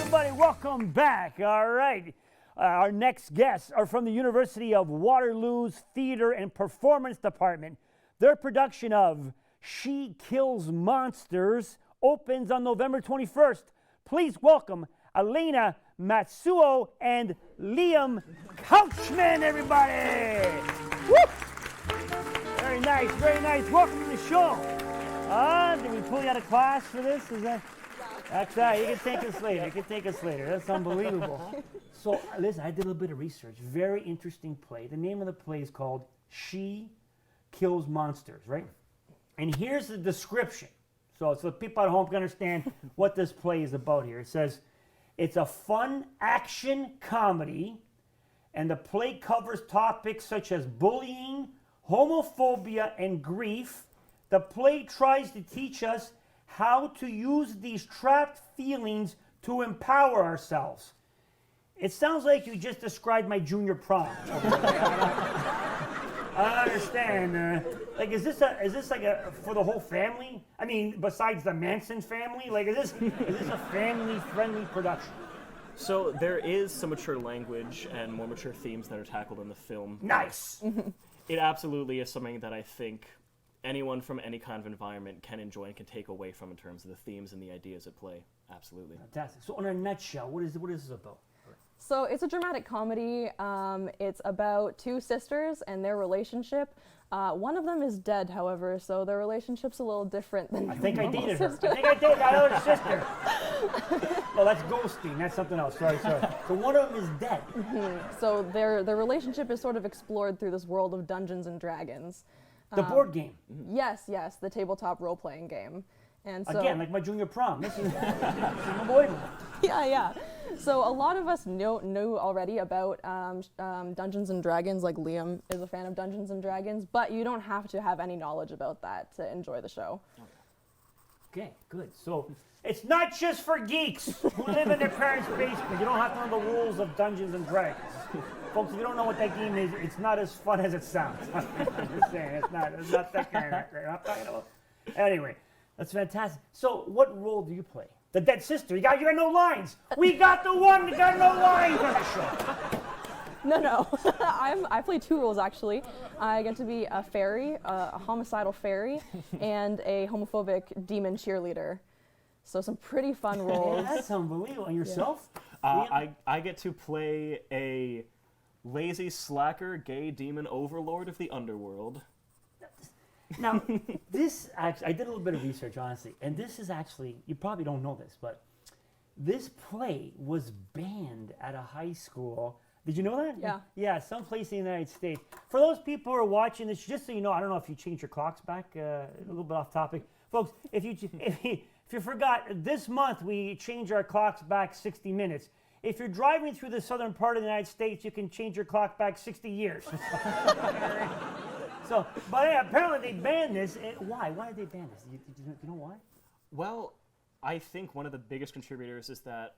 everybody. Welcome back. All right. Our next guests are from the University of Waterloo's Theater and Performance Department. Their production of She Kills Monsters opens on November 21st. Please welcome Elena Matsuo and Liam Couchman, everybody. Woo! Very nice, very nice. Welcome to the show. Did we pull you out of class for this? Is that? That's right. You can take us later. You can take us later. That's unbelievable. So, listen, I did a little bit of research. Very interesting play. The name of the play is called She Kills Monsters, right? And here's the description. So people at home can understand what this play is about here. It says, it's a fun action comedy, and the play covers topics such as bullying, homophobia, and grief. The play tries to teach us how to use these trapped feelings to empower ourselves. It sounds like you just described my junior prom. I understand. Like, is this like a for the whole family? I mean, besides the Manson family, like, is this a family-friendly production? So there is some mature language and more mature themes that are tackled in the film. Nice. It absolutely is something that I think anyone from any kind of environment can enjoy and can take away from in terms of the themes and the ideas at play. Absolutely. Fantastic. So, in a nutshell, what is this about? So it's a dramatic comedy. It's about two sisters and their relationship. One of them is dead, however, so their relationship's a little different than I think I dated her. sister. I think I dated that other sister. Oh, that's ghosting. That's something else. Sorry. So one of them is dead. So their relationship is sort of explored through this world of Dungeons and Dragons. The board game. Yes, the tabletop role-playing game. And so, Again, like my junior prom. This is unavoidable. yeah. So a lot of us know already about Dungeons and Dragons, like Liam is a fan of Dungeons and Dragons, but you don't have to have any knowledge about that to enjoy the show. Okay, good. So it's not just for geeks who live in their parents' basement. You don't have to know the rules of Dungeons and Dragons. Folks, if you don't know what that game is, it's not as fun as it sounds. I'm just saying, it's not that kind of great. I'm talking about. Anyway, that's fantastic. So what role do you play? The dead sister. You got no lines. We got the one that got no lines on the show. No. I play two roles, actually. I get to be a fairy, a homicidal fairy, and a homophobic demon cheerleader. So some pretty fun roles. Yeah, that's unbelievable. And yourself? I get to play a lazy slacker, gay demon overlord of the underworld. Now, this actually, I did a little bit of research, honestly, and this is actually, you probably don't know this, but this play was banned at a high school. Did you know that? Yeah. Yeah, someplace in the United States. For those people who are watching this, just so you know, I don't know if you changed your clocks back, a little bit off topic. Folks, if you forgot, this month we changed our clocks back 60 minutes. If you're driving through the southern part of the United States, you can change your clock back 60 years. So, but yeah, apparently they banned this. Why? Why did they ban this? Do you know why? Well, I think one of the biggest contributors is that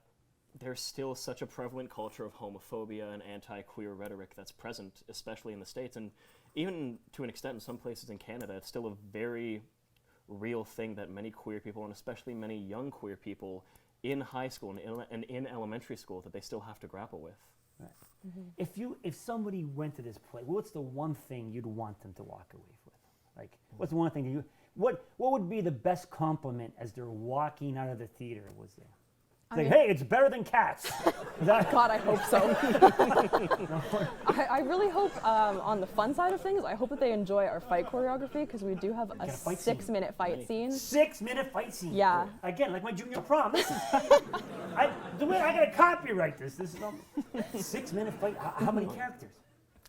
there's still such a prevalent culture of homophobia and anti-queer rhetoric that's present, especially in the States, and even to an extent in some places in Canada. It's still a very real thing that many queer people, and especially many young queer people in high school and in elementary school, that they still have to grapple with. Right. Mm-hmm. If somebody went to this play, what's the one thing you'd want them to walk away with? Like, what's the one thing what would be the best compliment as they're walking out of the theater? Was there? Like, hey, it's better than Cats. God, I hope so. I really hope, on the fun side of things, I hope that they enjoy our fight choreography, because we do have a 6-minute fight scene. 6-minute fight scene. Yeah. Again, like my junior prom. This is, I gotta copyright this. This is 6-minute fight. How many characters?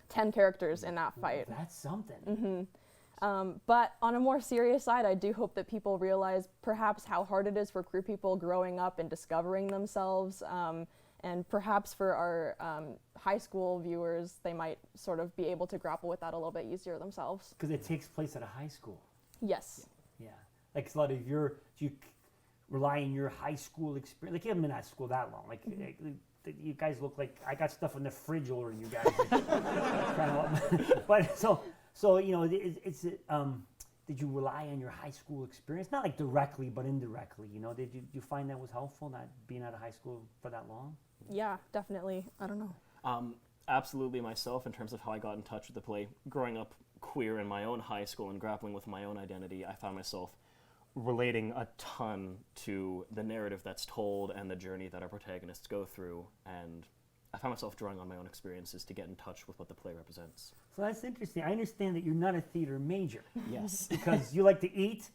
10 characters in that fight. That's something. Mm-hmm. But on a more serious side, I do hope that people realize perhaps how hard it is for queer people growing up and discovering themselves. And perhaps for our high school viewers, they might sort of be able to grapple with that a little bit easier themselves. Because it takes place at a high school. Yes. Yeah. Like a lot of do you rely on your high school experience? Like you haven't been at school that long. Like you guys look like I got stuff in the fridge older than you guys. But so you know, did you rely on your high school experience? Not like directly, but indirectly. You know, did you find that was helpful, not being out of high school for that long? Yeah, definitely. I don't know. Absolutely myself, in terms of how I got in touch with the play. Growing up queer in my own high school and grappling with my own identity, I found myself relating a ton to the narrative that's told and the journey that our protagonists go through, and I found myself drawing on my own experiences to get in touch with what the play represents. So that's interesting. I understand that you're not a theater major Yes. because you like to eat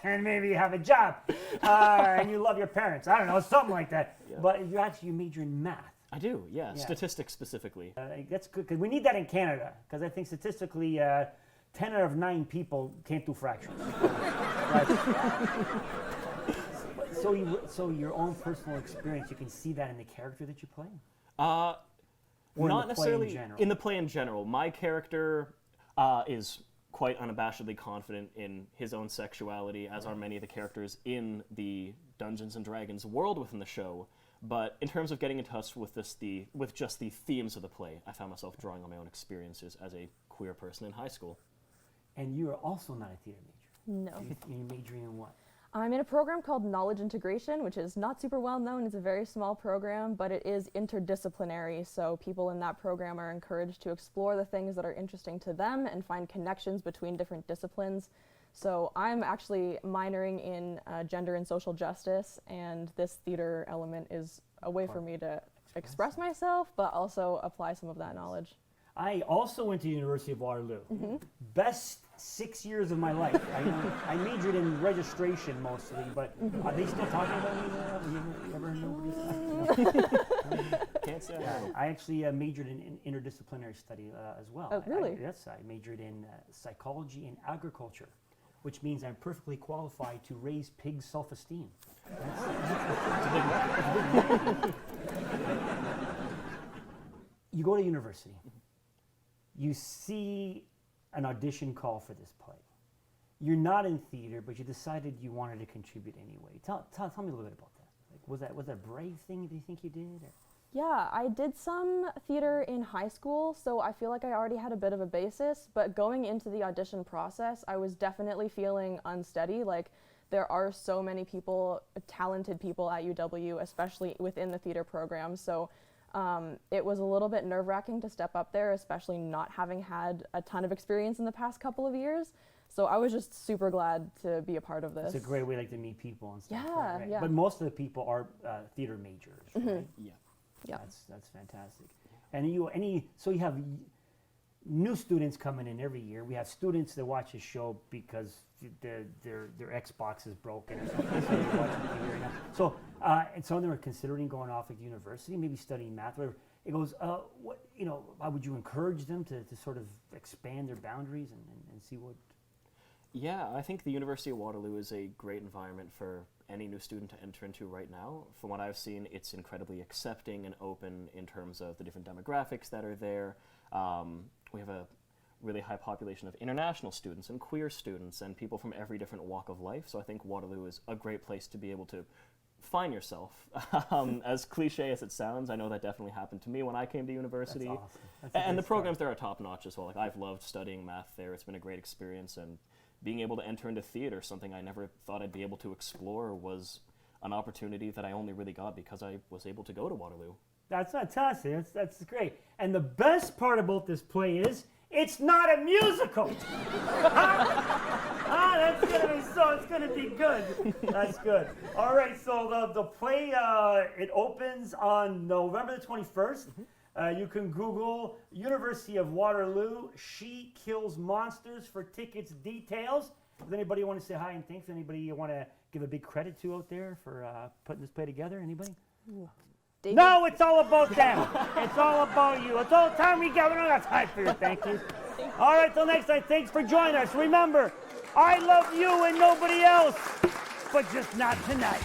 and maybe you have a job and you love your parents. I don't know, something like that. Yeah. But you major in math. I do, yeah. Yeah. Statistics specifically. That's good because we need that in Canada because I think statistically 10 out of 9 people can't do fractions. So your own personal experience, you can see that in the character that you play? Or Not in the play necessarily in general? in the play in general. My character is quite unabashedly confident in his own sexuality, as are many of the characters in the Dungeons and Dragons world within the show. But in terms of getting in touch with with just the themes of the play, I found myself drawing on my own experiences as a queer person in high school. And you are also not a theater major. No. You're majoring in what? I'm in a program called Knowledge Integration, which is not super well known. It's a very small program, but it is interdisciplinary. So people in that program are encouraged to explore the things that are interesting to them and find connections between different disciplines. So I'm actually minoring in gender and social justice, and this theater element is a way for me to express myself, but also apply some of that knowledge. I also went to the University of Waterloo. Mm-hmm. Best 6 years of my life. I majored in registration mostly, but are they still talking about me there? You ever know? Can't say I know. I actually majored in interdisciplinary study as well. Oh, really? Yes, I majored in psychology and agriculture, which means I'm perfectly qualified to raise pigs' self-esteem. You go to university. You see an audition call for this play. You're not in theater, but you decided you wanted to contribute anyway. Tell me a little bit about that. Like, was that a brave thing, do you think you did? Or? Yeah, I did some theater in high school, so I feel like I already had a bit of a basis, but going into the audition process, I was definitely feeling unsteady. Like, there are so many people, talented people at UW, especially within the theater program, so it was a little bit nerve-wracking to step up there, especially not having had a ton of experience in the past couple of years. So I was just super glad to be a part of this. It's a great way to meet people and stuff. Yeah, right? yeah. But most of the people are theater majors, right? Yeah. Yeah. That's fantastic. And you have new students coming in every year. We have students that watch the show because their Xbox is broken or something. So they're watching TV right now. So and some of them are considering going off at university, maybe studying math. Whatever. It goes, how would you encourage them to sort of expand their boundaries and see what? Yeah, I think the University of Waterloo is a great environment for any new student to enter into right now. From what I've seen, it's incredibly accepting and open in terms of the different demographics that are there. We have a really high population of international students and queer students and people from every different walk of life. So I think Waterloo is a great place to be able to find yourself. As cliche as it sounds, I know that definitely happened to me when I came to university. That's awesome. That's a And great the programs start. there are top notch as well. Like, I've loved studying math there. It's been a great experience, and being able to enter into theater, something I never thought I'd be able to explore, was an opportunity that I only really got because I was able to go to Waterloo. That's fantastic. That's great. And the best part about this play is it's not a musical. It's gonna be good. That's good. All right. So the play it opens on November the 21st. You can Google University of Waterloo She Kills Monsters for tickets details. Does anybody want to say hi and thanks? Anybody you want to give a big credit to out there for putting this play together? Anybody? David? No, it's all about them. It's all about you. It's all the time we got. We don't got time for your thank yous. All right, till next time. Thanks for joining us. Remember, I love you and nobody else, but just not tonight.